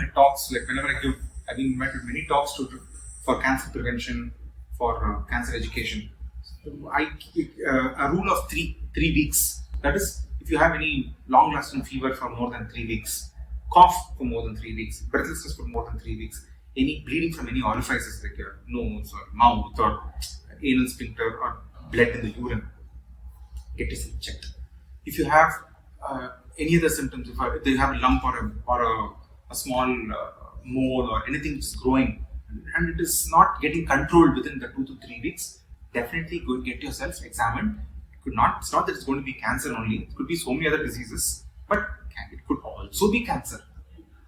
my talks, like whenever I've been invited to many talks for cancer prevention, for cancer education. So a rule of three weeks. That is, if you have any long-lasting fever for more than 3 weeks, cough for more than 3 weeks, breathlessness for more than 3 weeks, any bleeding from any orifices like your nose or mouth or anal sphincter or blood in the urine, get yourself checked. If you have any other symptoms, if you have a lump or a small mole or anything which is growing and it is not getting controlled within the 2 to 3 weeks, definitely go get yourself examined. It's not that it's going to be cancer only. It could be so many other diseases, but it could also be cancer.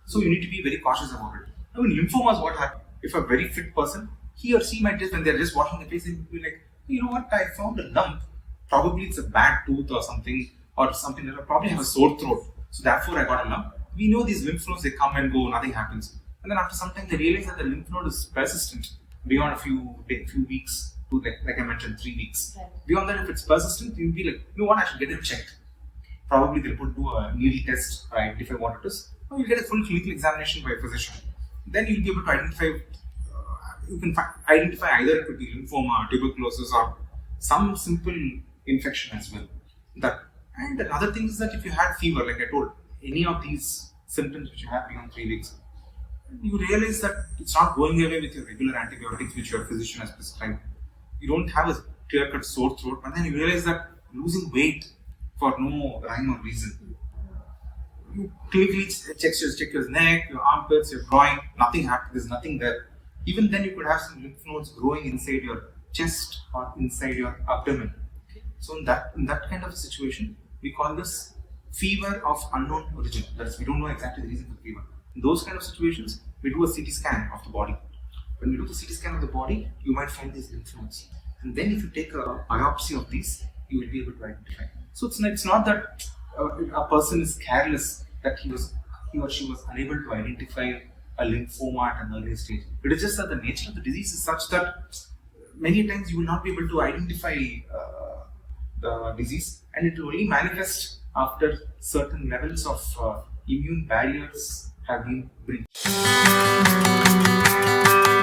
So you need to be very cautious about it. Now in lymphomas, what happens? If a very fit person, he or she might just, when they're just washing the face, they'll be like, you know what, I found a lump. Probably it's a bad tooth or something that I probably have a sore throat. So therefore I got a lump. We know these lymph nodes, they come and go, nothing happens. And then after some time they realize that the lymph node is persistent beyond a few weeks to like I mentioned, 3 weeks. Right. Beyond that, if it's persistent, you'll be like, you know what, I should get it checked. Probably they'll do a needle test or identify what it is. Or you'll get a full clinical examination by a physician. Then you'll be able to identify, identify either it could be lymphoma, tuberculosis, or some simple infection as well. And another thing is that if you had fever, like I told, any of these symptoms which you have beyond 3 weeks, you realize that it's not going away with your regular antibiotics which your physician has prescribed. You don't have a clear-cut sore throat, but then you realize that losing weight for no rhyme or reason. You clinically check your neck, your armpits, your groin, nothing happens, there's nothing there. Even then you could have some lymph nodes growing inside your chest or inside your abdomen. So in that kind of a situation, we call this fever of unknown origin. That is, we don't know exactly the reason for fever. In those kind of situations, we do a CT scan of the body. When we do the CT scan of the body, you might find these lymph nodes. And then if you take a biopsy of these, you will be able to identify. So it's not that a person is careless, that he or she was unable to identify a lymphoma at an early stage. It is just that the nature of the disease is such that many times you will not be able to identify the disease, and it will only manifest after certain levels of immune barriers have been